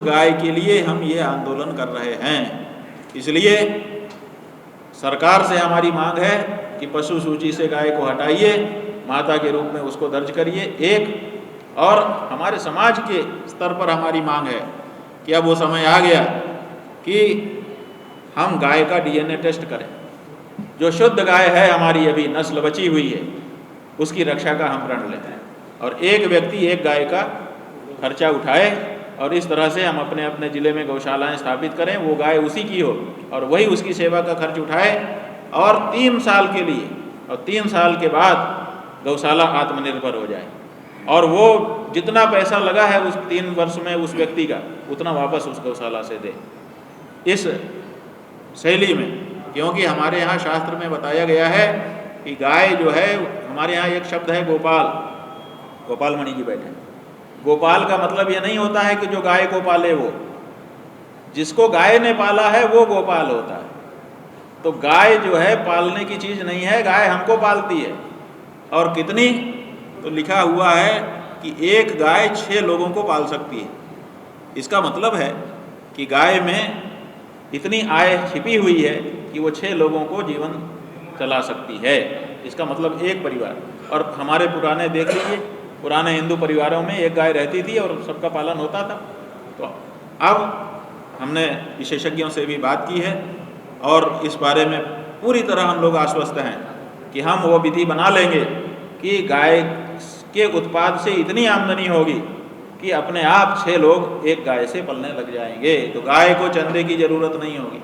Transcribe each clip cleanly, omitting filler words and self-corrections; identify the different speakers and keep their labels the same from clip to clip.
Speaker 1: गाय के लिए हम ये आंदोलन कर रहे हैं। इसलिए सरकार से हमारी मांग है कि पशु सूची से गाय को हटाइए, माता के रूप में उसको दर्ज करिए। एक और हमारे समाज के स्तर पर हमारी मांग है कि अब वो समय आ गया कि हम गाय का डीएनए टेस्ट करें। जो शुद्ध गाय है हमारी अभी नस्ल बची हुई है, उसकी रक्षा का हम प्रण लेते हैं और एक व्यक्ति एक गाय का खर्चा उठाए और इस तरह से हम अपने अपने ज़िले में गौशालाएं स्थापित करें। वो गाय उसी की हो और वही उसकी सेवा का खर्च उठाए और 3 साल के लिए, और 3 साल के बाद गौशाला आत्मनिर्भर हो जाए और वो जितना पैसा लगा है उस 3 वर्ष में उस व्यक्ति का, उतना वापस उस गौशाला से दे, इस शैली में। क्योंकि हमारे यहाँ शास्त्र में बताया गया है कि गाय जो है, हमारे यहाँ एक शब्द है गोपाल, गोपाल मणि जी बैठे। गोपाल का मतलब ये नहीं होता है कि जो गाय को पाले वो, जिसको गाय ने पाला है वो गोपाल होता है। तो गाय जो है पालने की चीज़ नहीं है, गाय हमको पालती है। और कितनी, तो लिखा हुआ है कि एक गाय 6 लोगों को पाल सकती है। इसका मतलब है कि गाय में इतनी आय छिपी हुई है कि वो 6 लोगों को जीवन चला सकती है। इसका मतलब एक परिवार। और हमारे पुराने देख लीजिए, पुराने हिंदू परिवारों में एक गाय रहती थी और सबका पालन होता था। तो अब हमने विशेषज्ञों से भी बात की है और इस बारे में पूरी तरह हम लोग आश्वस्त हैं कि हम वो विधि बना लेंगे कि गाय के उत्पाद से इतनी आमदनी होगी कि अपने आप 6 लोग एक गाय से पलने लग जाएंगे। तो गाय को चंदे की ज़रूरत नहीं होगी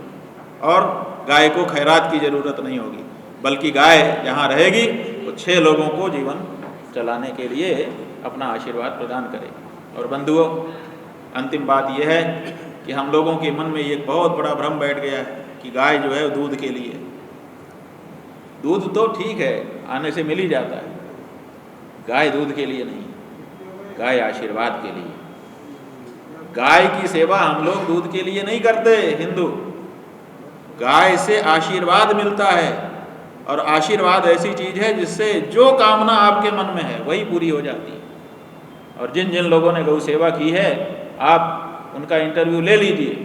Speaker 1: और गाय को खैरात की ज़रूरत नहीं होगी, बल्कि गाय जहाँ रहेगी तो 6 लोगों को जीवन चलाने के लिए अपना आशीर्वाद प्रदान करे। और बंधुओं, अंतिम बात यह है कि हम लोगों के मन में एक बहुत बड़ा भ्रम बैठ गया है कि गाय जो है दूध के लिए। दूध तो ठीक है, आने से मिल ही जाता है। गाय दूध के लिए नहीं, गाय आशीर्वाद के लिए। गाय की सेवा हम लोग दूध के लिए नहीं करते हिंदू, गाय से आशीर्वाद मिलता है। और आशीर्वाद ऐसी चीज़ है जिससे जो कामना आपके मन में है वही पूरी हो जाती है। और जिन जिन लोगों ने गौ सेवा की है, आप उनका इंटरव्यू ले लीजिए,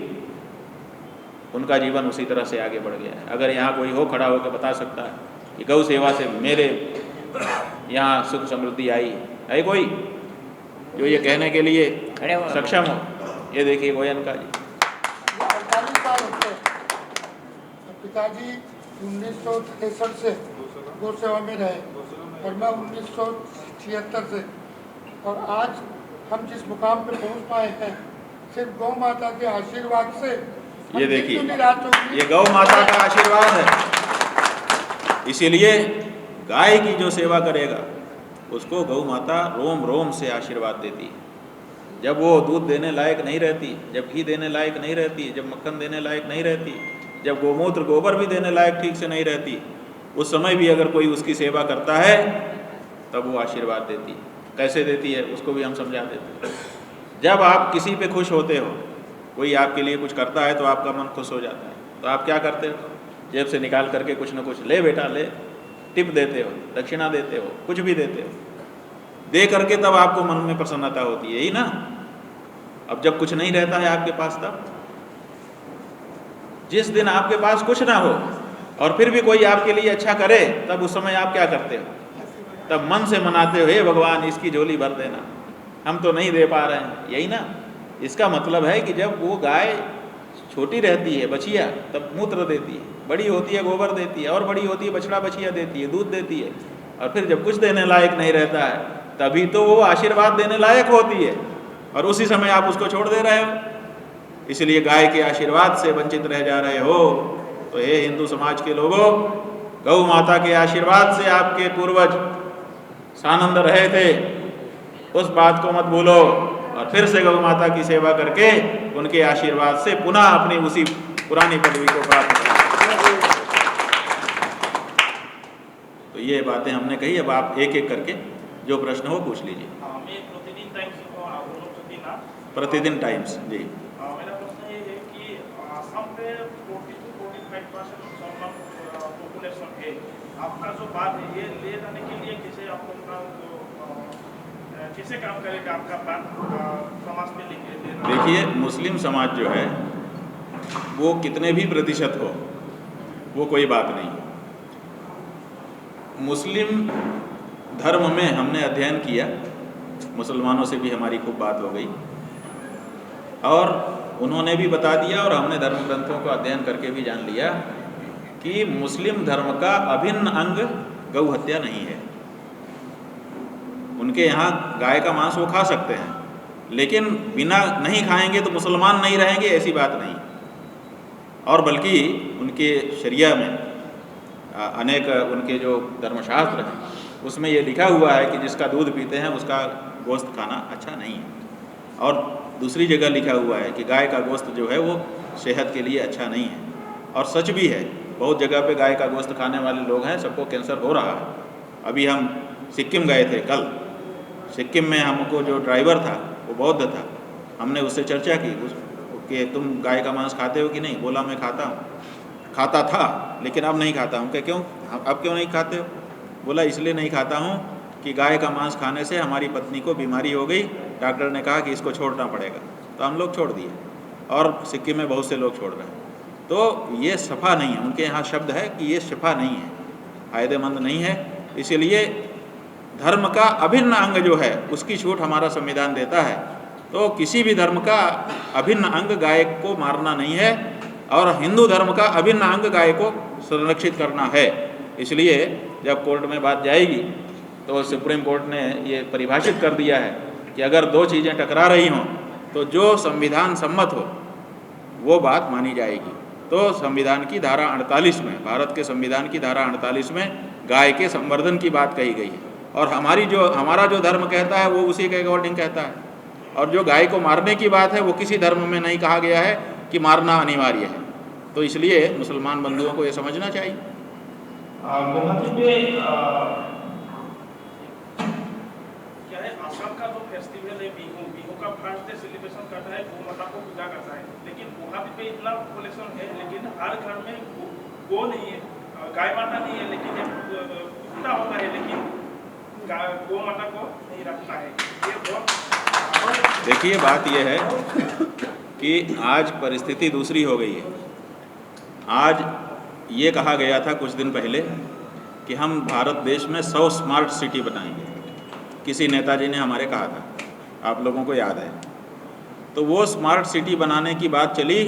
Speaker 1: उनका जीवन उसी तरह से आगे बढ़ गया है। अगर यहाँ कोई हो खड़ा होकर बता सकता है कि गौ सेवा से मेरे यहाँ सुख समृद्धि आई है, कोई जो ये कहने के लिए सक्षम हो? ये देखिए गोयनका जी।
Speaker 2: पिताजी 1963 से गौ सेवा में रहे और मैं 1976 से, और आज हम जिस मुकाम पे पहुंच पाए हैं सिर्फ गौ माता के आशीर्वाद से।
Speaker 1: ये देखिए, ये गौ माता का आशीर्वाद है। इसीलिए गाय की जो सेवा करेगा उसको गौ माता रोम रोम से आशीर्वाद देती है। जब वो दूध देने लायक नहीं रहती, जब घी देने लायक नहीं रहती, जब मक्खन देने लायक नहीं रहती, जब गोमूत्र गोबर भी देने लायक ठीक से नहीं रहती, उस समय भी अगर कोई उसकी सेवा करता है तब वो आशीर्वाद देती है। कैसे देती है उसको भी हम समझा देते हैं। जब आप किसी पे खुश होते हो, कोई आपके लिए कुछ करता है तो आपका मन खुश हो जाता है, तो आप क्या करते हो? जेब से निकाल करके कुछ ना कुछ, ले बेटा ले, टिप देते हो, दक्षिणा देते हो, कुछ भी देते हो। दे करके तब आपको मन में प्रसन्नता होती है, यही ना? अब जब कुछ नहीं रहता है आपके पास, तब जिस दिन आपके पास कुछ ना हो और फिर भी कोई आपके लिए अच्छा करे, तब उस समय आप क्या करते हो? तब मन से मनाते हो, हे भगवान इसकी झोली भर देना, हम तो नहीं दे पा रहे हैं, यही ना? इसका मतलब है कि जब वो गाय छोटी रहती है, बछिया, तब मूत्र देती है, बड़ी होती है गोबर देती है, और बड़ी होती है बछड़ा बछिया देती है, दूध देती है, और फिर जब कुछ देने लायक नहीं रहता है तभी तो वो आशीर्वाद देने लायक होती है, और उसी समय आप उसको छोड़ दे रहे हो। इसलिए गाय के आशीर्वाद से वंचित रह जा रहे हो। तो हे हिंदू समाज के लोगों, गौ माता के आशीर्वाद से आपके पूर्वज सानंद रहे थे, उस बात को मत भूलो और फिर से गौ माता की सेवा करके उनके आशीर्वाद से पुनः अपनी उसी पुरानी पदवी को प्राप्त करें। तो ये बातें हमने कही। अब आप एक एक करके जो प्रश्न हो पूछ लीजिए। प्रतिदिन टाइम्स जी।
Speaker 3: मेरा प्रश्न ये है कि आसाम पे 40-45% पॉपुलेशन है, आपका जो बात है ये ले जाने के लिए किसे आप लोग का कैसे काम करेगा आपका बात समाज में लेके?
Speaker 1: देखिए, मुस्लिम समाज जो है वो कितने भी प्रतिशत हो, वो कोई बात नहीं। मुस्लिम धर्म में हमने अध्ययन किया, मुसलमानों से भी हमारी खूब बात हो गई और उन्होंने भी बता दिया और हमने धर्म ग्रंथों को अध्ययन करके भी जान लिया कि मुस्लिम धर्म का अभिन्न अंग गौ हत्या नहीं है। उनके यहाँ गाय का मांस वो खा सकते हैं, लेकिन बिना नहीं खाएंगे तो मुसलमान नहीं रहेंगे, ऐसी बात नहीं। और बल्कि उनके शरिया में अनेक उनके जो धर्मशास्त्र हैं उसमें ये लिखा हुआ है कि जिसका दूध पीते हैं उसका गोश्त खाना अच्छा नहीं है। और दूसरी जगह लिखा हुआ है कि गाय का गोश्त जो है वो सेहत के लिए अच्छा नहीं है। और सच भी है, बहुत जगह पे गाय का गोश्त खाने वाले लोग हैं, सबको कैंसर हो रहा है। अभी हम सिक्किम गए थे कल, सिक्किम में हमको जो ड्राइवर था वो बौद्ध था, हमने उससे चर्चा की कि तुम गाय का मांस खाते हो कि नहीं? बोला मैं खाता था लेकिन अब नहीं खाता हूँ। क्या क्यों? अब क्यों नहीं खाते हो? बोला इसलिए नहीं खाता हूँ कि गाय का मांस खाने से हमारी पत्नी को बीमारी हो गई, डॉक्टर ने कहा कि इसको छोड़ना पड़ेगा, तो हम लोग छोड़ दिए और सिक्किम में बहुत से लोग छोड़ रहे हैं। तो ये शफा नहीं है, उनके यहाँ शब्द है कि ये शफा नहीं है, फ़ायदेमंद नहीं है। इसीलिए धर्म का अभिन्न अंग जो है उसकी छूट हमारा संविधान देता है। तो किसी भी धर्म का अभिन्न अंग गाय को मारना नहीं है और हिंदू धर्म का अभिन्न अंग गाय को संरक्षित करना है। इसलिए जब कोर्ट में बात जाएगी तो सुप्रीम कोर्ट ने ये परिभाषित कर दिया है कि अगर दो चीज़ें टकरा रही हों तो जो संविधान सम्मत हो वो बात मानी जाएगी। तो संविधान की धारा 48 में, भारत के संविधान की धारा 48 में गाय के संवर्धन की बात कही गई है और हमारा जो धर्म कहता है वो उसी के अकॉर्डिंग कहता है। और जो गाय को मारने की बात है वो किसी धर्म में नहीं कहा गया है कि मारना अनिवार्य है। तो इसलिए मुसलमान बंधुओं को ये समझना चाहिए।
Speaker 3: गुवाहाटी में क्या है, आसाम का जो फेस्टिवल है बिहू का फर्स्ट डे सेलिब्रेशन करता है, गोमाता को पूजा करता है, लेकिन गुवाहाटी पे इतना पॉपुलेशन है लेकिन हर घर में गो नहीं है, गाय माता नहीं है, लेकिन कुत्ता होता है लेकिन गो माता को नहीं रखता है। ये बहुत
Speaker 1: देखिए, बात यह है कि आज परिस्थिति दूसरी हो गई है। आज ये कहा गया था कुछ दिन पहले कि हम भारत देश में 100 स्मार्ट सिटी बनाएंगे, किसी नेताजी ने हमारे कहा था, आप लोगों को याद है। तो वो स्मार्ट सिटी बनाने की बात चली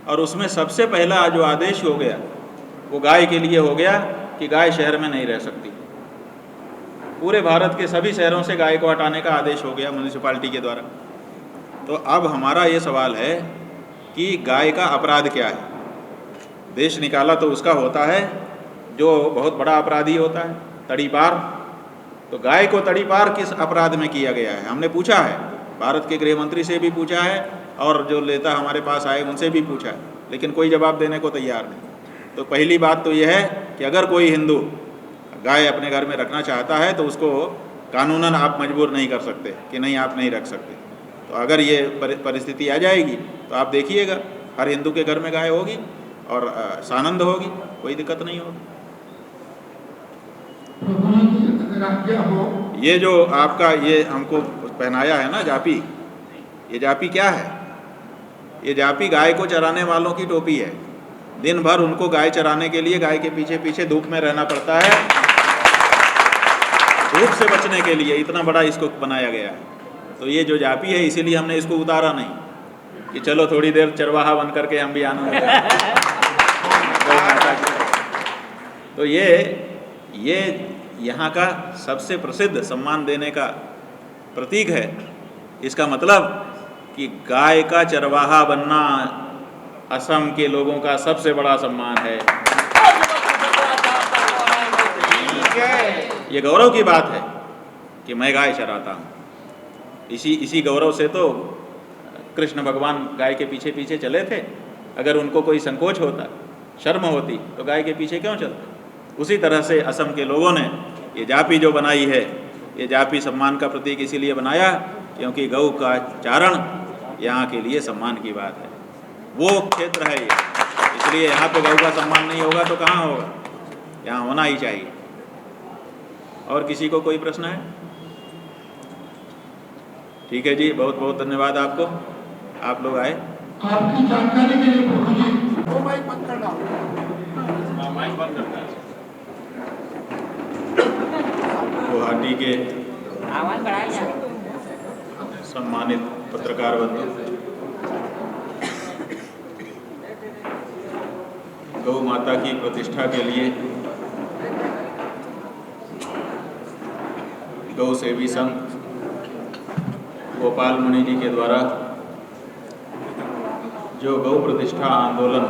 Speaker 1: और उसमें सबसे पहला जो आदेश हो गया वो गाय के लिए हो गया कि गाय शहर में नहीं रह सकती। पूरे भारत के सभी शहरों से गाय को हटाने का आदेश हो गया म्यूनिसिपैलिटी के द्वारा। तो अब हमारा ये सवाल है कि गाय का अपराध क्या है? देश निकाला तो उसका होता है जो बहुत बड़ा अपराधी होता है, तड़ीपार। तो गाय को तड़ीपार किस अपराध में किया गया है? हमने पूछा है, भारत के गृह मंत्री से भी पूछा है और जो नेता हमारे पास आए उनसे भी पूछा है, लेकिन कोई जवाब देने को तैयार नहीं। तो पहली बात तो यह है कि अगर कोई हिंदू गाय अपने घर में रखना चाहता है तो उसको कानूनन आप मजबूर नहीं कर सकते कि नहीं आप नहीं रख सकते। तो अगर ये परिस्थिति आ जाएगी तो आप देखिएगा हर हिंदू के घर में गाय होगी और सानंद होगी, कोई दिक्कत नहीं होगी। ये जो आपका ये हमको पहनाया है ना जापी, ये जापी क्या है? ये जापी गाय को चराने वालों की टोपी है। दिन भर उनको गाय चराने के लिए गाय के पीछे पीछे धूप में रहना पड़ता है, धूप से बचने के लिए इतना बड़ा इसको बनाया गया है। तो ये जो जापी है इसीलिए हमने इसको उतारा नहीं कि चलो थोड़ी देर चरवाहा बन करके हम भी आनंद लें। तो ये यहाँ का सबसे प्रसिद्ध सम्मान देने का प्रतीक है। इसका मतलब कि गाय का चरवाहा बनना असम के लोगों का सबसे बड़ा सम्मान है। ये गौरव की बात है कि मैं गाय चराता हूँ। इसी गौरव से तो कृष्ण भगवान गाय के पीछे पीछे चले थे। अगर उनको कोई संकोच होता, शर्म होती तो गाय के पीछे क्यों चलते? उसी तरह से असम के लोगों ने ये जापी जो बनाई है, ये जापी सम्मान का प्रतीक इसीलिए बनाया क्योंकि गौ का चारण यहाँ के लिए सम्मान की बात है। वो क्षेत्र है ये, इसलिए यहाँ पे गौ का सम्मान नहीं होगा तो कहाँ होगा? यहाँ होना ही चाहिए। और किसी को कोई प्रश्न है? ठीक है जी, बहुत बहुत धन्यवाद आपको, आप लोग आए।
Speaker 2: आपकी जानकारी के लिए प्रभु जी, वो माइक बंद करना।
Speaker 1: माइक बंद करना है। गुवाहाटी के सम्मानित पत्रकार बंधु, गौ माता की प्रतिष्ठा के लिए गौ सेवी संघ गोपाल मणि जी के द्वारा जो गौ प्रतिष्ठा आंदोलन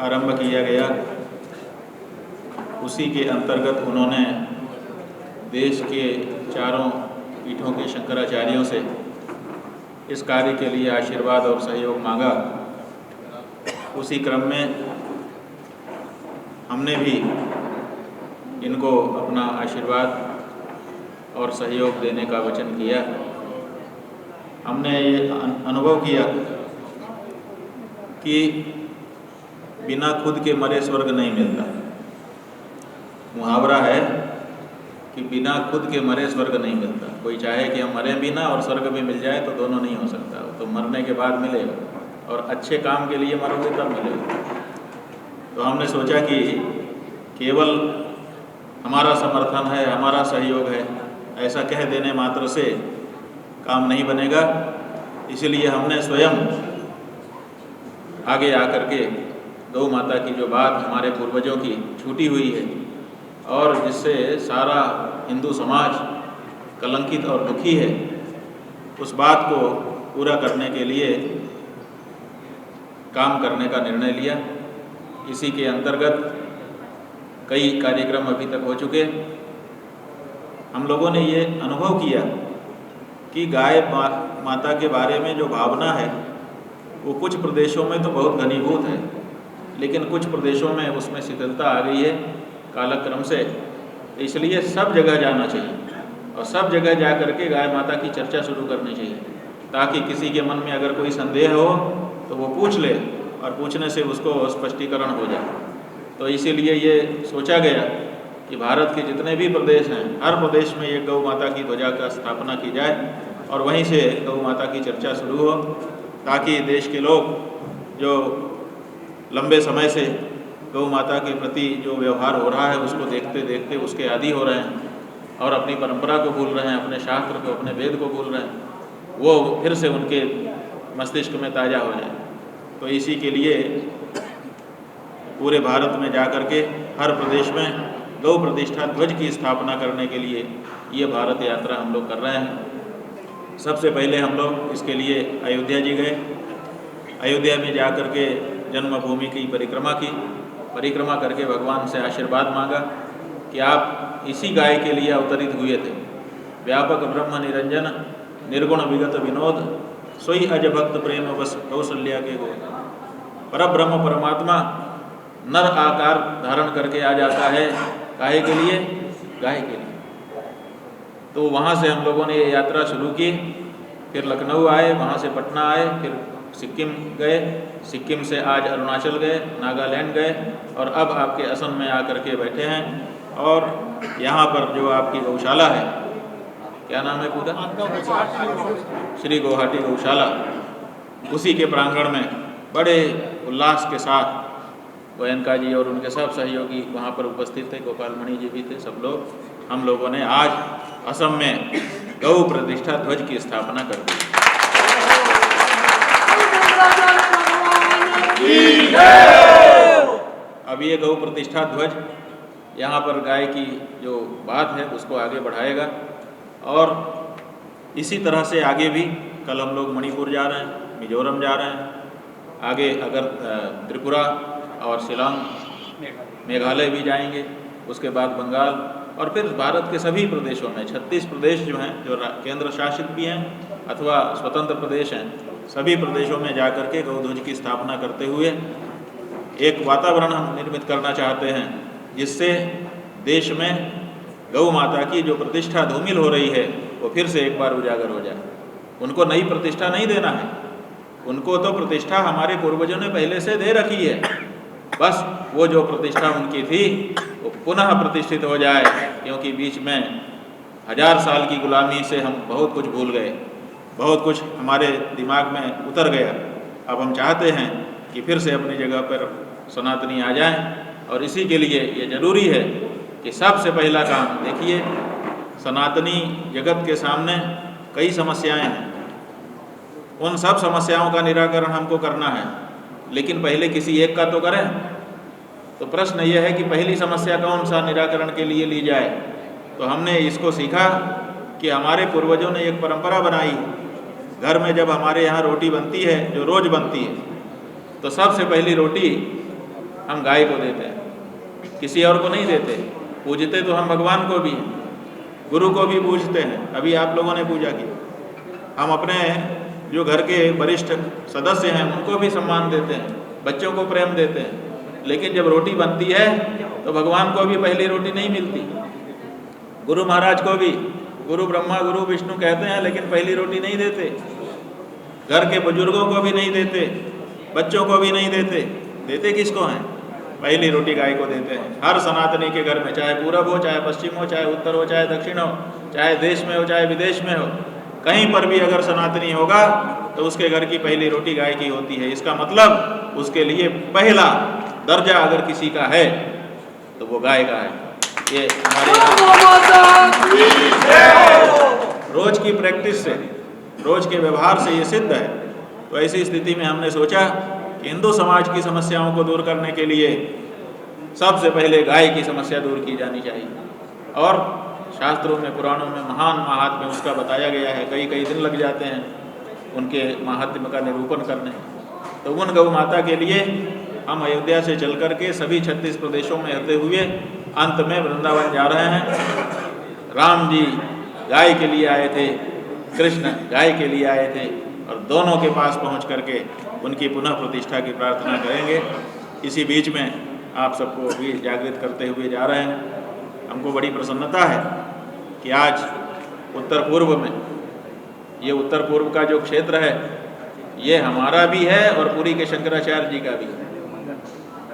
Speaker 1: आरंभ किया गया, उसी के अंतर्गत उन्होंने देश के चारों पीठों के शंकराचार्यों से इस कार्य के लिए आशीर्वाद और सहयोग मांगा। उसी क्रम में हमने भी इनको अपना आशीर्वाद और सहयोग देने का वचन किया। हमने ये अनुभव किया कि बिना खुद के मरे स्वर्ग नहीं मिलता। मुहावरा है कि बिना खुद के मरे स्वर्ग नहीं मिलता। कोई चाहे कि हम मरें भी ना और स्वर्ग भी मिल जाए तो दोनों नहीं हो सकता। तो मरने के बाद मिलेगा, और अच्छे काम के लिए मरोगे तब मिलेगा। तो हमने सोचा कि केवल हमारा समर्थन है, हमारा सहयोग है, ऐसा कह देने मात्र से काम नहीं बनेगा। इसलिए हमने स्वयं आगे आकर के गौ माता की जो बात हमारे पूर्वजों की छूटी हुई है और जिससे सारा हिंदू समाज कलंकित और दुखी है, उस बात को पूरा करने के लिए काम करने का निर्णय लिया। इसी के अंतर्गत कई कार्यक्रम अभी तक हो चुके। हम लोगों ने ये अनुभव किया कि गाय माता के बारे में जो भावना है वो कुछ प्रदेशों में तो बहुत घनीभूत है, लेकिन कुछ प्रदेशों में उसमें शिथिलता आ गई है कालक्रम से। इसलिए सब जगह जाना चाहिए और सब जगह जा करके गाय माता की चर्चा शुरू करनी चाहिए, ताकि किसी के मन में अगर कोई संदेह हो तो वो पूछ ले और पूछने से उसको स्पष्टीकरण हो जाए। तो इसीलिए ये सोचा गया कि भारत के जितने भी प्रदेश हैं, हर प्रदेश में ये गौ माता की ध्वजा का स्थापना की जाए और वहीं से गौ माता की चर्चा शुरू हो, ताकि देश के लोग जो लंबे समय से गौ माता के प्रति जो व्यवहार हो रहा है उसको देखते देखते उसके आदी हो रहे हैं और अपनी परंपरा को भूल रहे हैं, अपने शास्त्र को, अपने वेद को भूल रहे हैं, वो फिर से उनके मस्तिष्क में ताज़ा हो जाए। तो इसी के लिए पूरे भारत में जा कर के हर प्रदेश में गौ प्रतिष्ठा ध्वज की स्थापना करने के लिए ये भारत यात्रा हम लोग कर रहे हैं। सबसे पहले हम लोग इसके लिए अयोध्या जी गए। अयोध्या में जा कर के जन्मभूमि की परिक्रमा करके भगवान से आशीर्वाद मांगा कि आप इसी गाय के लिए अवतरित हुए थे। व्यापक ब्रह्म निरंजन निर्गुण विगत विनोद सोई अज भक्त प्रेम बस कौशल्या के गो। परब्रह्म परमात्मा नर आकार धारण करके आ जाता है, काहे के लिए? गाय के लिए। तो वहाँ से हम लोगों ने ये यात्रा शुरू की, फिर लखनऊ आए, वहाँ से पटना आए, फिर सिक्किम गए, सिक्किम से आज अरुणाचल गए, नागालैंड गए और अब आपके असम में आकर के बैठे हैं। और यहाँ पर जो आपकी गौशाला है, क्या नाम है पूरा? श्री गुवाहाटी गौशाला, उसी के प्रांगण में बड़े उल्लास के साथ गोयनका जी और उनके सब सहयोगी वहाँ पर उपस्थित थे, गोपाल मणि जी भी थे, सब लोग। हम लोगों ने आज असम में गौ प्रतिष्ठा ध्वज की स्थापना कर दी। अब ये गौ प्रतिष्ठा ध्वज यहाँ पर गाय की जो बात है उसको आगे बढ़ाएगा और इसी तरह से आगे भी। कल हम लोग मणिपुर जा रहे हैं, मिजोरम जा रहे हैं, आगे अगर त्रिपुरा और शिलांग, मेघालय भी जाएंगे, उसके बाद बंगाल और फिर भारत के सभी प्रदेशों में 36 प्रदेश जो हैं, जो केंद्र शासित भी हैं अथवा स्वतंत्र प्रदेश हैं, सभी प्रदेशों में जा कर के गौध्वज की स्थापना करते हुए एक वातावरण हम निर्मित करना चाहते हैं जिससे देश में गौ माता की जो प्रतिष्ठा धूमिल हो रही है वो फिर से एक बार उजागर हो जाए। उनको नई प्रतिष्ठा नहीं देना है, उनको तो प्रतिष्ठा हमारे पूर्वजों ने पहले से दे रखी है, बस वो जो प्रतिष्ठा उनकी थी वो पुनः प्रतिष्ठित हो जाए। क्योंकि बीच में 1000 साल की गुलामी से हम बहुत कुछ भूल गए, बहुत कुछ हमारे दिमाग में उतर गया। अब हम चाहते हैं कि फिर से अपनी जगह पर सनातनी आ जाएं, और इसी के लिए ये ज़रूरी है कि सबसे पहला काम, देखिए सनातनी जगत के सामने कई समस्याएं हैं, उन सब समस्याओं का निराकरण हमको करना है, लेकिन पहले किसी एक का तो करें। तो प्रश्न ये है कि पहली समस्या कौन सा निराकरण के लिए ली जाए। तो हमने इसको सीखा कि हमारे पूर्वजों ने एक परंपरा बनाई, घर में जब हमारे यहाँ रोटी बनती है, जो रोज़ बनती है, तो सबसे पहली रोटी हम गाय को देते हैं, किसी और को नहीं देते। पूजते तो हम भगवान को भी हैं, गुरु को भी पूजते हैं, अभी आप लोगों ने पूजा की। हम अपने जो घर के वरिष्ठ सदस्य हैं उनको भी सम्मान देते हैं, बच्चों को प्रेम देते हैं, लेकिन जब रोटी बनती है तो भगवान को भी पहली रोटी नहीं मिलती, गुरु महाराज को भी गुरु ब्रह्मा गुरु विष्णु कहते हैं, लेकिन पहली रोटी नहीं देते। घर के बुजुर्गों को भी नहीं देते, बच्चों को भी नहीं देते। देते किसको हैं? पहली रोटी गाय को देते हैं। हर सनातनी के घर में, चाहे पूरब हो, चाहे पश्चिम हो, चाहे उत्तर हो, चाहे दक्षिण हो, चाहे देश में हो, चाहे विदेश में हो, कहीं पर भी अगर सनातनी होगा तो उसके घर की पहली रोटी गाय की होती है। इसका मतलब उसके लिए पहला दर्जा अगर किसी का है तो वो गाय का है। ये हमारे रोज की प्रैक्टिस से, रोज के व्यवहार से ये सिद्ध है। तो ऐसी स्थिति में हमने सोचा कि हिंदू समाज की समस्याओं को दूर करने के लिए सबसे पहले गाय की समस्या दूर की जानी चाहिए, और शास्त्रों में, पुराणों में महान महात्म्य उसका बताया गया है। कई कई दिन लग जाते हैं उनके महात्म्य का निरूपण करने। तो उन गौ माता के लिए हम अयोध्या से चल कर के सभी 36 प्रदेशों में होते हुए अंत में वृंदावन जा रहे हैं। राम जी गाय के लिए आए थे, कृष्ण गाय के लिए आए थे, और दोनों के पास पहुंच करके उनकी पुनः प्रतिष्ठा की प्रार्थना करेंगे। इसी बीच में आप सबको भी जागृत करते हुए जा रहे हैं। हमको बड़ी प्रसन्नता है कि आज उत्तर पूर्व में, ये उत्तर पूर्व का जो क्षेत्र है ये हमारा भी है और पुरी के शंकराचार्य जी का भी है।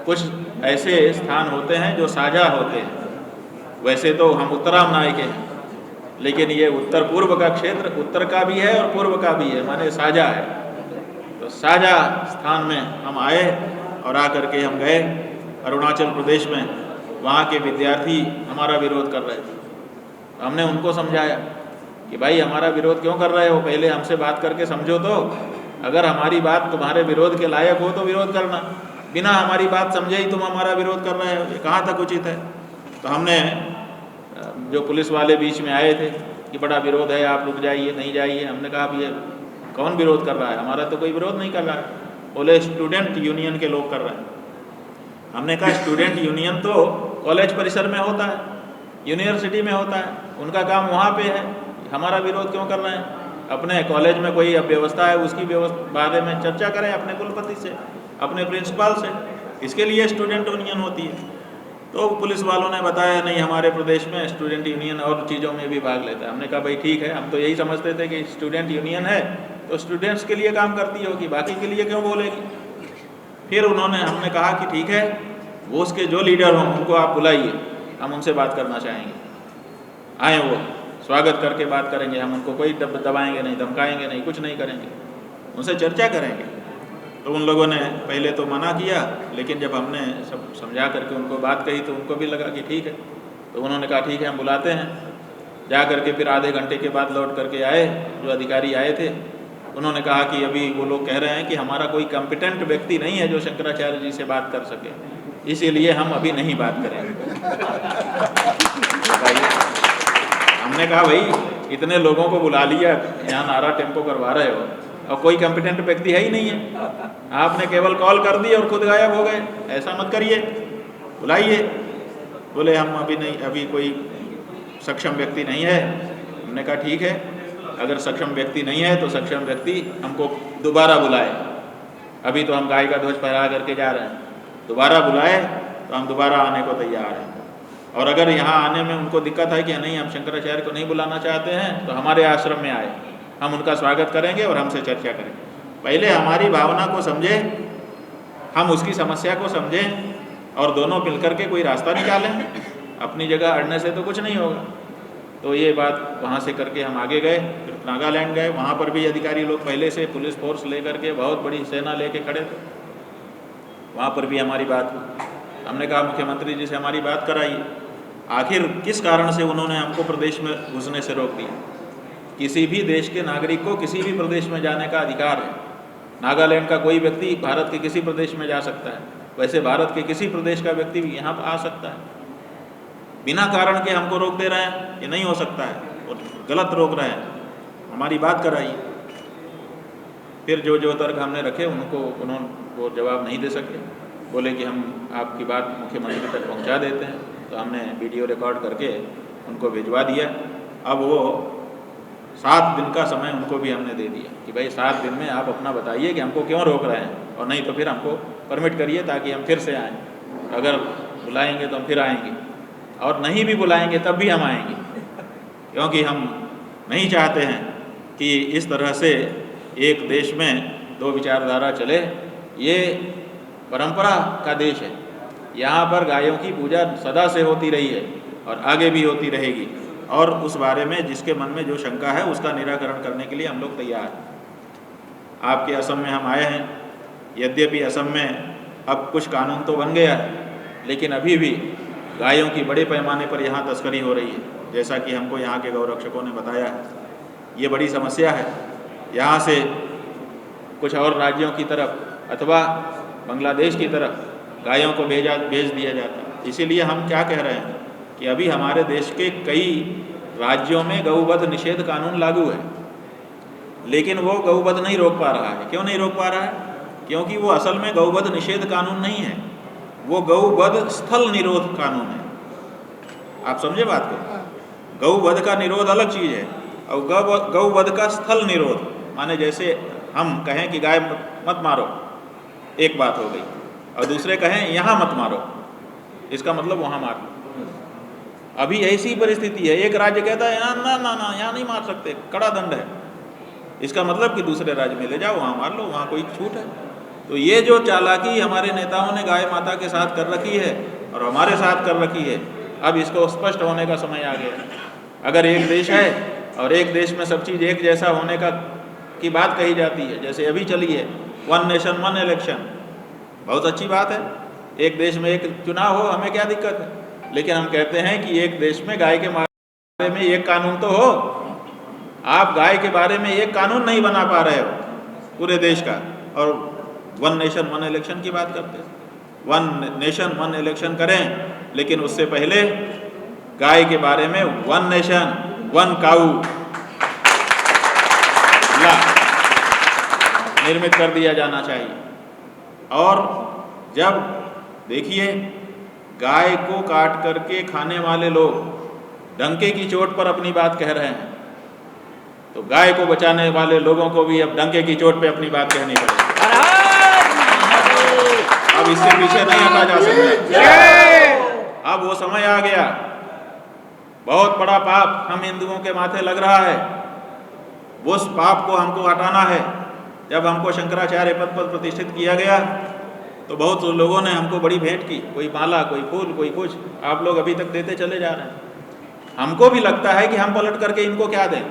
Speaker 1: कुछ ऐसे स्थान होते हैं जो साझा होते हैं, वैसे तो हम उत्तरामनाय के हैं, लेकिन ये उत्तर पूर्व का क्षेत्र उत्तर का भी है और पूर्व का भी है, माने साझा है। तो साझा स्थान में हम आए और आकर के हम गए अरुणाचल प्रदेश में। वहाँ के विद्यार्थी हमारा विरोध कर रहे थे। हमने उनको समझाया कि भाई हमारा विरोध क्यों कर रहे हो, पहले हमसे बात करके समझो। तो अगर हमारी बात तुम्हारे विरोध के लायक हो तो विरोध करना, बिना हमारी बात समझे ही तुम हमारा विरोध कर रहे हो, ये कहाँ तक उचित है। तो हमने, जो पुलिस वाले बीच में आए थे कि बड़ा विरोध है, आप रुक जाइए, नहीं जाइए। हमने कहा अब ये कौन विरोध कर रहा है, हमारा तो कोई विरोध नहीं कर रहा है। बोले स्टूडेंट यूनियन के लोग कर रहे हैं। हमने कहा स्टूडेंट यूनियन तो कॉलेज परिसर में होता है, यूनिवर्सिटी में होता है, उनका काम वहाँ पे है, हमारा विरोध क्यों कर रहे हैं। अपने कॉलेज में कोई अव्यवस्था है उसकी बारे में चर्चा करें अपने कुलपति से, अपने प्रिंसिपल से, इसके लिए स्टूडेंट यूनियन होती है। तो पुलिस वालों ने बताया नहीं, हमारे प्रदेश में स्टूडेंट यूनियन और चीज़ों में भी भाग लेता है। हमने कहा भाई ठीक है, हम तो यही समझते थे कि स्टूडेंट यूनियन है तो स्टूडेंट्स के लिए काम करती होगी, बाकी के लिए क्यों बोलेगी। फिर हमने कहा कि ठीक है, वो उसके जो लीडर हों उनको आप बुलाइए, हम उनसे बात करना चाहेंगे। आए वो स्वागत करके बात करेंगे, हम उनको कोई दबाएंगे नहीं, धमकाएंगे नहीं, कुछ नहीं करेंगे, उनसे चर्चा करेंगे। तो उन लोगों ने पहले तो मना किया, लेकिन जब हमने सब समझा करके उनको बात कही तो उनको भी लगा कि ठीक है। तो उन्होंने कहा ठीक है हम बुलाते हैं। जा करके फिर आधे घंटे के बाद लौट करके आए जो अधिकारी आए थे। उन्होंने कहा कि अभी वो लोग कह रहे हैं कि हमारा कोई कॉम्पिटेंट व्यक्ति नहीं है जो शंकराचार्य जी से बात कर सके, इसीलिए हम अभी नहीं बात करेंगे। हमने कहा भाई इतने लोगों को बुला लिया, यहाँ नारा टेम्पो करवा रहे हो और कोई कॉम्पिटेंट व्यक्ति है ही नहीं है, आपने केवल कॉल कर दी और खुद गायब हो गए, ऐसा मत करिए, बुलाइए। बोले हम अभी नहीं, अभी कोई सक्षम व्यक्ति नहीं है। हमने कहा ठीक है, अगर सक्षम व्यक्ति नहीं है तो सक्षम व्यक्ति हमको दोबारा बुलाए। अभी तो हम गाय का ध्वज फहरा करके जा रहे हैं, दोबारा बुलाए तो हम दोबारा आने को तैयार हैं। और अगर यहाँ आने में उनको दिक्कत है कि नहीं हम शंकराचार्य को नहीं बुलाना चाहते हैं तो हमारे आश्रम में आए, हम उनका स्वागत करेंगे और हमसे चर्चा करेंगे। पहले हमारी भावना को समझें, हम उसकी समस्या को समझें और दोनों मिलकर के कोई रास्ता निकालें। अपनी जगह अड़ने से तो कुछ नहीं होगा। तो ये बात वहाँ से करके हम आगे गए, फिर नागालैंड गए, वहाँ पर भी अधिकारी लोग पहले से पुलिस फोर्स लेकर के बहुत बड़ी सेना लेके खड़े थे, वहाँ पर भी हमारी बात हुई। हमने कहा मुख्यमंत्री जी से हमारी बात कराइए, आखिर किस कारण से उन्होंने हमको प्रदेश में घुसने से रोक दिया। किसी भी देश के नागरिक को किसी भी प्रदेश में जाने का अधिकार है। नागालैंड का कोई व्यक्ति भारत के किसी प्रदेश में जा सकता है, वैसे भारत के किसी प्रदेश का व्यक्ति भी यहाँ आ सकता है। बिना कारण के हमको रोक दे रहे हैं, ये नहीं हो सकता है, और गलत रोक रहे हैं, हमारी बात कराइए। फिर जो तर्क हमने रखे उन्होंने वो जवाब नहीं दे सके, बोले कि हम आपकी बात मुख्यमंत्री तक पहुंचा देते हैं। तो हमने वीडियो रिकॉर्ड करके उनको भिजवा दिया। अब वो 7 दिन का समय उनको भी हमने दे दिया कि भाई 7 दिन में आप अपना बताइए कि हमको क्यों रोक रहे हैं, और नहीं तो फिर हमको परमिट करिए ताकि हम फिर से आएँ। अगर बुलाएंगे तो हम फिर आएंगे, और नहीं भी बुलाएंगे तब भी हम आएंगे, क्योंकि हम नहीं चाहते हैं कि इस तरह से एक देश में 2 विचारधारा चले। ये परंपरा का देश है, यहाँ पर गायों की पूजा सदा से होती रही है और आगे भी होती रहेगी, और उस बारे में जिसके मन में जो शंका है उसका निराकरण करने के लिए हम लोग तैयार हैं। आपके असम में हम आए हैं, यद्यपि असम में अब कुछ कानून तो बन गया है, लेकिन अभी भी गायों की बड़े पैमाने पर यहाँ तस्करी हो रही है, जैसा कि हमको यहाँ के गौरक्षकों ने बताया है। ये बड़ी समस्या है। यहाँ से कुछ और राज्यों की तरफ अथवा बांग्लादेश की तरफ गायों को भेज दिया जाता है। इसीलिए हम क्या कह रहे हैं कि अभी हमारे देश के कई राज्यों में गौवध निषेध कानून लागू है, लेकिन वो गौवध नहीं रोक पा रहा है। क्यों नहीं रोक पा रहा है? क्योंकि वो असल में गौवध निषेध कानून नहीं है, वो गौवध स्थल निरोध कानून है। आप समझे बात को? गौवध का निरोध अलग चीज़ है, और गौवध का स्थल निरोध माने जैसे हम कहें कि गाय मत मारो, एक बात हो गई, और दूसरे कहें यहाँ मत मारो, इसका मतलब वहाँ मार लो। अभी ऐसी परिस्थिति है, एक राज्य कहता है ना ना ना यहाँ नहीं मार सकते, कड़ा दंड है, इसका मतलब कि दूसरे राज्य में ले जाओ, वहाँ मार लो, वहाँ कोई छूट है। तो ये जो चालाकी हमारे नेताओं ने गाय माता के साथ कर रखी है और हमारे साथ कर रखी है, अब इसको स्पष्ट होने का समय आ गया। अगर एक देश है और एक देश में सब चीज़ एक जैसा होने की बात कही जाती है, जैसे अभी चली है 1 नेशन 1 इलेक्शन, बहुत अच्छी बात है, एक देश में एक चुनाव हो, हमें क्या दिक्कत है। लेकिन हम कहते हैं कि एक देश में गाय के बारे में एक कानून तो हो। आप गाय के बारे में एक कानून नहीं बना पा रहे हो पूरे देश का, और 1 नेशन 1 इलेक्शन की बात करते हैं। 1 नेशन 1 इलेक्शन करें, लेकिन उससे पहले गाय के बारे में 1 नेशन 1 काऊ ला निर्मित कर दिया जाना चाहिए। और जब देखिए गाय को काट करके खाने वाले लोग डंके की चोट पर अपनी बात कह रहे हैं, तो गाय को बचाने वाले लोगों को भी अब डंके की चोट पे अपनी बात कहनी पड़ेगी। अब इससे पीछे नहीं हटा जा सकता। अब वो समय आ गया, बहुत बड़ा पाप हम हिंदुओं के माथे लग रहा है, उस पाप को हमको हटाना है। जब हमको शंकराचार्य पद पर प्रतिष्ठित किया गया तो बहुत लोगों ने हमको बड़ी भेंट की, कोई माला, कोई फूल, कोई कुछ, आप लोग अभी तक देते चले जा रहे हैं। हमको भी लगता है कि हम पलट करके इनको क्या दें।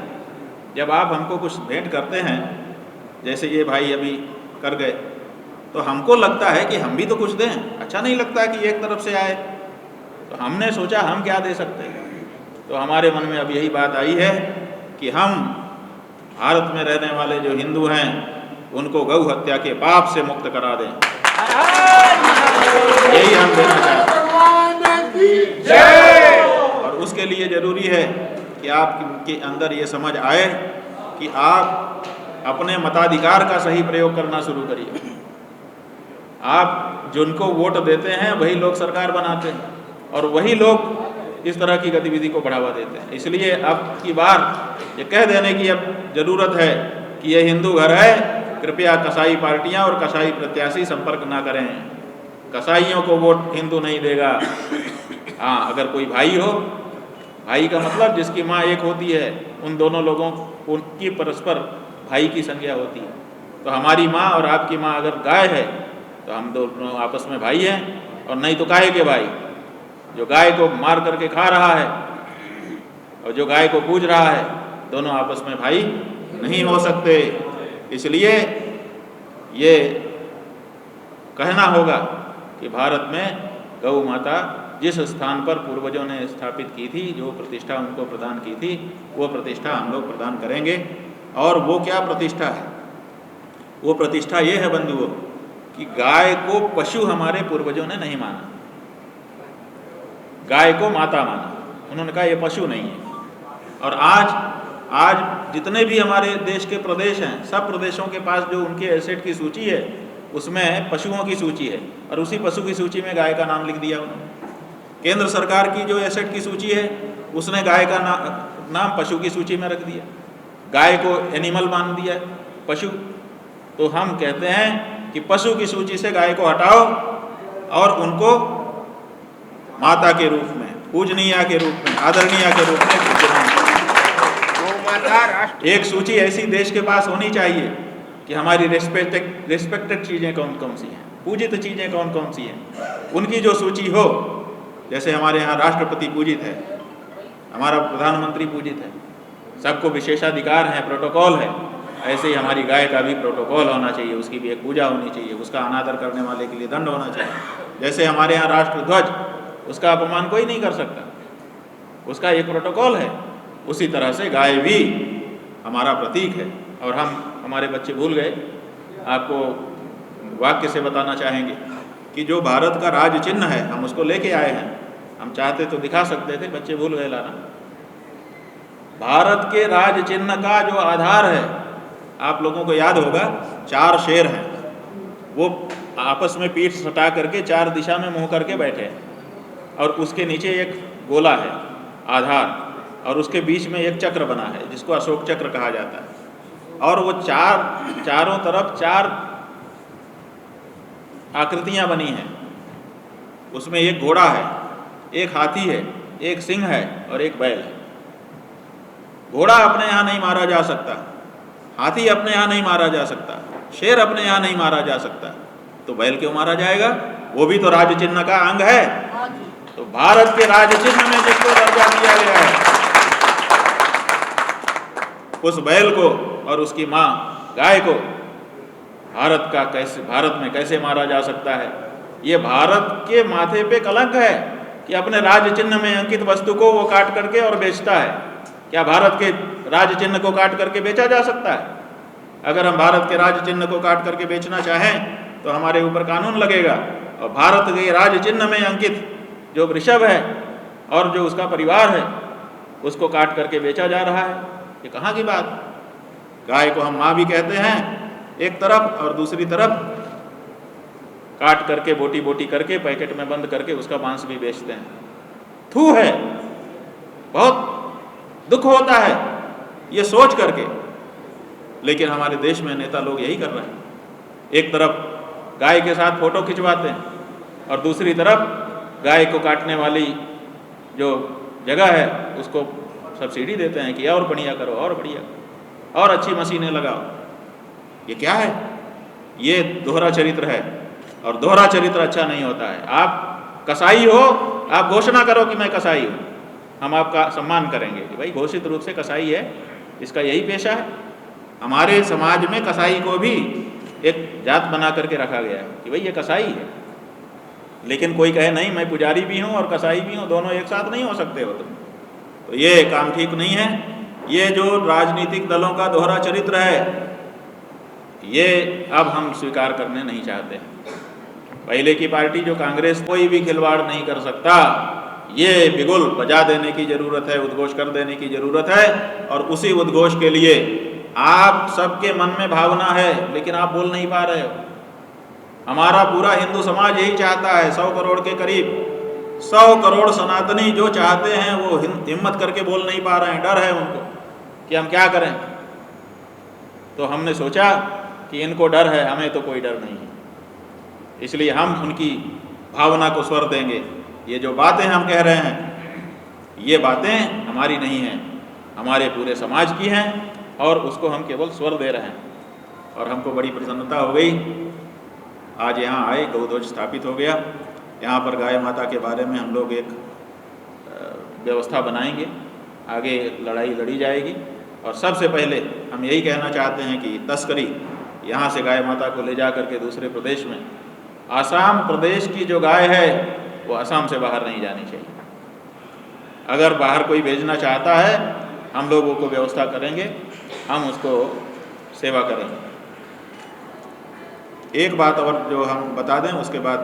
Speaker 1: जब आप हमको कुछ भेंट करते हैं, जैसे ये भाई अभी कर गए, तो हमको लगता है कि हम भी तो कुछ दें। अच्छा नहीं लगता कि एक तरफ से आए, तो हमने सोचा हम क्या दे सकते हैं। तो हमारे मन में अब यही बात आई है कि हम भारत में रहने वाले जो हिंदू हैं उनको गौ हत्या के पाप से मुक्त करा दें, यही हम देना चाहते हैं। और उसके लिए ज़रूरी है कि आपके अंदर ये समझ आए कि आप अपने मताधिकार का सही प्रयोग करना शुरू करिए। आप जिनको वोट देते हैं वही लोग सरकार बनाते हैं, और वही लोग इस तरह की गतिविधि को बढ़ावा देते हैं। इसलिए अब की बार ये कह देने की अब ज़रूरत है कि ये हिंदू घर है, कृपया कसाई पार्टियां और कसाई प्रत्याशी संपर्क ना करें। कसाईयों को वोट हिंदू नहीं देगा। हाँ, अगर कोई भाई हो, भाई का मतलब जिसकी माँ एक होती है, उन दोनों लोगों की परस्पर भाई की संज्ञा होती है। तो हमारी माँ और आपकी माँ अगर गाय है तो हम दोनों आपस में भाई हैं, और नहीं तो काहे के भाई जो गाय को मार करके खा रहा है और जो गाय को पूज रहा है, दोनों आपस में भाई नहीं हो सकते। इसलिए ये कहना होगा कि भारत में गौ माता जिस स्थान पर पूर्वजों ने स्थापित की थी, जो प्रतिष्ठा उनको प्रदान की थी, वो प्रतिष्ठा हम लोग प्रदान करेंगे। और वो क्या प्रतिष्ठा है? वो प्रतिष्ठा ये है बंधुओं कि गाय को पशु हमारे पूर्वजों ने नहीं माना, गाय को माता माना। उन्होंने कहा ये पशु नहीं है। और आज जितने भी हमारे देश के प्रदेश हैं, सब प्रदेशों के पास जो उनके एसेट की सूची है उसमें पशुओं की सूची है, और उसी पशु की सूची में गाय का नाम लिख दिया उन्होंने। केंद्र सरकार की जो एसेट की सूची है उसने गाय का नाम पशु की सूची में रख दिया, गाय को एनिमल मान दिया है, पशु। तो हम कहते हैं कि पशु की सूची से गाय को हटाओ और उनको माता के रूप में, पूजनीय के रूप में, आदरणीय के रूप में पूजना। एक सूची ऐसी देश के पास होनी चाहिए कि हमारी रिस्पेक्टेड चीज़ें कौन कौन सी हैं, पूजित चीज़ें कौन कौन सी हैं, उनकी जो सूची हो। जैसे हमारे यहाँ राष्ट्रपति पूजित है, हमारा प्रधानमंत्री पूजित है, सबको विशेषाधिकार हैं, प्रोटोकॉल है, ऐसे ही हमारी गाय का भी प्रोटोकॉल होना चाहिए, उसकी भी एक पूजा होनी चाहिए, उसका अनादर करने वाले के लिए दंड होना चाहिए। जैसे हमारे यहाँ राष्ट्रध्वज, उसका अपमान कोई नहीं कर सकता, उसका एक प्रोटोकॉल है। उसी तरह से गाय भी हमारा प्रतीक है। और हमारे बच्चे भूल गए, आपको वाक्य से बताना चाहेंगे कि जो भारत का राज चिन्ह है, हम उसको लेके आए हैं। हम चाहते तो दिखा सकते थे, बच्चे भूल गए लाना। भारत के राज चिन्ह का जो आधार है, आप लोगों को याद होगा, 4 शेर हैं, वो आपस में पीठ सटा करके 4 दिशा में मुंह करके बैठे हैं, और उसके नीचे एक गोला है आधार, और उसके बीच में एक चक्र बना है जिसको अशोक चक्र कहा जाता है। और वो चारों तरफ 4 आकृतियां बनी हैं। उसमें एक घोड़ा है, एक हाथी है, एक सिंह है और एक बैल है। घोड़ा अपने यहाँ नहीं मारा जा सकता, हाथी अपने यहाँ नहीं मारा जा सकता, शेर अपने यहाँ नहीं मारा जा सकता, तो बैल क्यों मारा जाएगा? वो भी तो राज चिन्ह का अंग है। तो भारत के राज चिन्ह में जिसको दर्जा दिया गया है, उस बैल को और उसकी माँ गाय को भारत में कैसे मारा जा सकता है? ये भारत के माथे पे कलंक है कि अपने राज चिन्ह में अंकित वस्तु को वो काट करके और बेचता है। क्या भारत के राज चिन्ह को काट करके बेचा जा सकता है? अगर हम भारत के राज चिन्ह को काट करके बेचना चाहें तो हमारे ऊपर कानून लगेगा। और भारत के राज चिन्ह में अंकित जो वृषभ है और जो उसका परिवार है, उसको काट करके बेचा जा रहा है। ये कहाँ की बात? गाय को हम माँ भी कहते हैं एक तरफ, और दूसरी तरफ काट करके बोटी बोटी करके पैकेट में बंद करके उसका मांस भी बेचते हैं। थू है, बहुत दुख होता है ये सोच करके। लेकिन हमारे देश में नेता लोग यही कर रहे हैं। एक तरफ गाय के साथ फोटो खिंचवाते हैं और दूसरी तरफ गाय को काटने वाली जो जगह है उसको सब्सिडी देते हैं कि और बढ़िया करो, और बढ़िया, और अच्छी मशीनें लगाओ। ये क्या है? ये दोहरा चरित्र है, और दोहरा चरित्र अच्छा नहीं होता है। आप कसाई हो, आप घोषणा करो कि मैं कसाई हूँ, हम आपका सम्मान करेंगे कि भाई घोषित रूप से कसाई है, इसका यही पेशा है। हमारे समाज में कसाई को भी एक जात बना करके रखा गया है कि भाई ये कसाई है। लेकिन कोई कहे नहीं मैं पुजारी भी हूँ और कसाई भी हूँ, दोनों एक साथ नहीं हो सकते हो तुम, तो ये काम ठीक नहीं है। ये जो राजनीतिक दलों का दोहरा चरित्र है, ये अब हम स्वीकार करने नहीं चाहते। पहले की पार्टी जो कांग्रेस, कोई भी खिलवाड़ नहीं कर सकता, ये बिगुल बजा देने की ज़रूरत है, उद्घोष कर देने की ज़रूरत है। और उसी उद्घोष के लिए आप सबके मन में भावना है, लेकिन आप बोल नहीं पा रहे हो। हमारा पूरा हिंदू समाज यही चाहता है, 100 करोड़ के करीब, 100 करोड़ सनातनी जो चाहते हैं वो हिम्मत करके बोल नहीं पा रहे हैं, डर है उनको कि हम क्या करें। तो हमने सोचा कि इनको डर है, हमें तो कोई डर नहीं है, इसलिए हम उनकी भावना को स्वर देंगे। ये जो बातें हम कह रहे हैं, ये बातें हमारी नहीं हैं, हमारे पूरे समाज की हैं, और उसको हम केवल स्वर दे रहे हैं। और हमको बड़ी प्रसन्नता हो गई, आज यहाँ आए, गौध्वज स्थापित हो गया। यहाँ पर गाय माता के बारे में हम लोग एक व्यवस्था बनाएंगे आगे लड़ाई लड़ी जाएगी। और सबसे पहले हम यही कहना चाहते हैं कि तस्करी, यहाँ से गाय माता को ले जा करके दूसरे प्रदेश में, आसाम प्रदेश की जो गाय है वो असम से बाहर नहीं जानी चाहिए। अगर बाहर कोई भेजना चाहता है हम लोगों को व्यवस्था करेंगे, हम उसको सेवा करेंगे। एक बात और जो हम बता दें, उसके बाद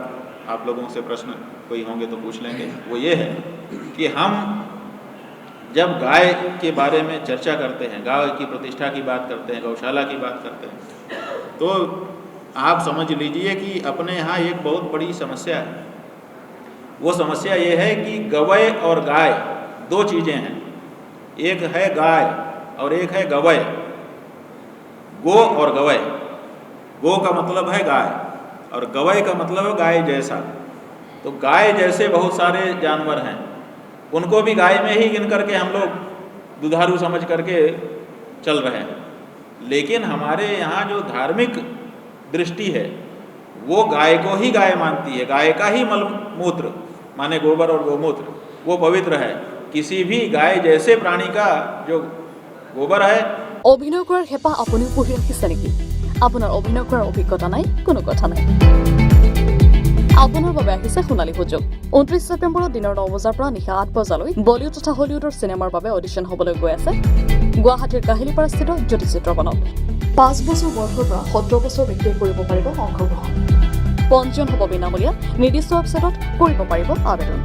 Speaker 1: आप लोगों से प्रश्न कोई होंगे तो पूछ लेंगे, वो ये है कि हम जब गाय के बारे में चर्चा करते हैं, गाय की प्रतिष्ठा की बात करते हैं, गौशाला की बात करते हैं, तो आप समझ लीजिए कि अपने यहाँ एक बहुत बड़ी समस्या है। वो समस्या ये है कि गवय और गाय दो चीज़ें हैं, एक है गाय और एक है गवय। गो और गवय, गो का मतलब है गाय और गवय का मतलब है गाय जैसा। तो गाय जैसे बहुत सारे जानवर हैं, उनको भी गाय में ही गिन करके हम लोग दुधारू समझ करके चल रहे हैं। लेकिन हमारे यहाँ जो धार्मिक दृष्टि है वो गाय को ही गाय मानती है, गाय का ही मलमूत्र माने गोबर और गोमूत्र वो पवित्र है। किसी भी गाय जैसे प्राणी का जो गोबर है।
Speaker 4: অভিনয় কৰাৰ হেঁপাহ আপুনিও পঢ়ি ৰাখিছে নেকি? আপোনাৰ অভিনয় কৰাৰ অভিজ্ঞতা নাই? কোনো কথা নাই। আপোনাৰ বাবে আহিছে সোণালী সুযোগ। 29 ছেপ্টেম্বৰত দিনৰ 9 বজাৰ পৰা নিশা 8 বজালৈ বলিউড তথা হলিউডৰ চিনেমাৰ বাবে অডিশ্যন হ'বলৈ গৈ আছে গুৱাহাটীৰ কাহিলীপাৰাস্থিত জ্যোতি চিত্ৰবনত। 5 বছৰ বয়সৰ পৰা 17 বছৰ ব্যক্তিয়ে কৰিব পাৰিব অংশগ্ৰহণ। পঞ্জীয়ন হ'ব বিনামূলীয়া, নিৰ্দিষ্ট ৱেবছাইটত কৰিব পাৰিব আবেদন।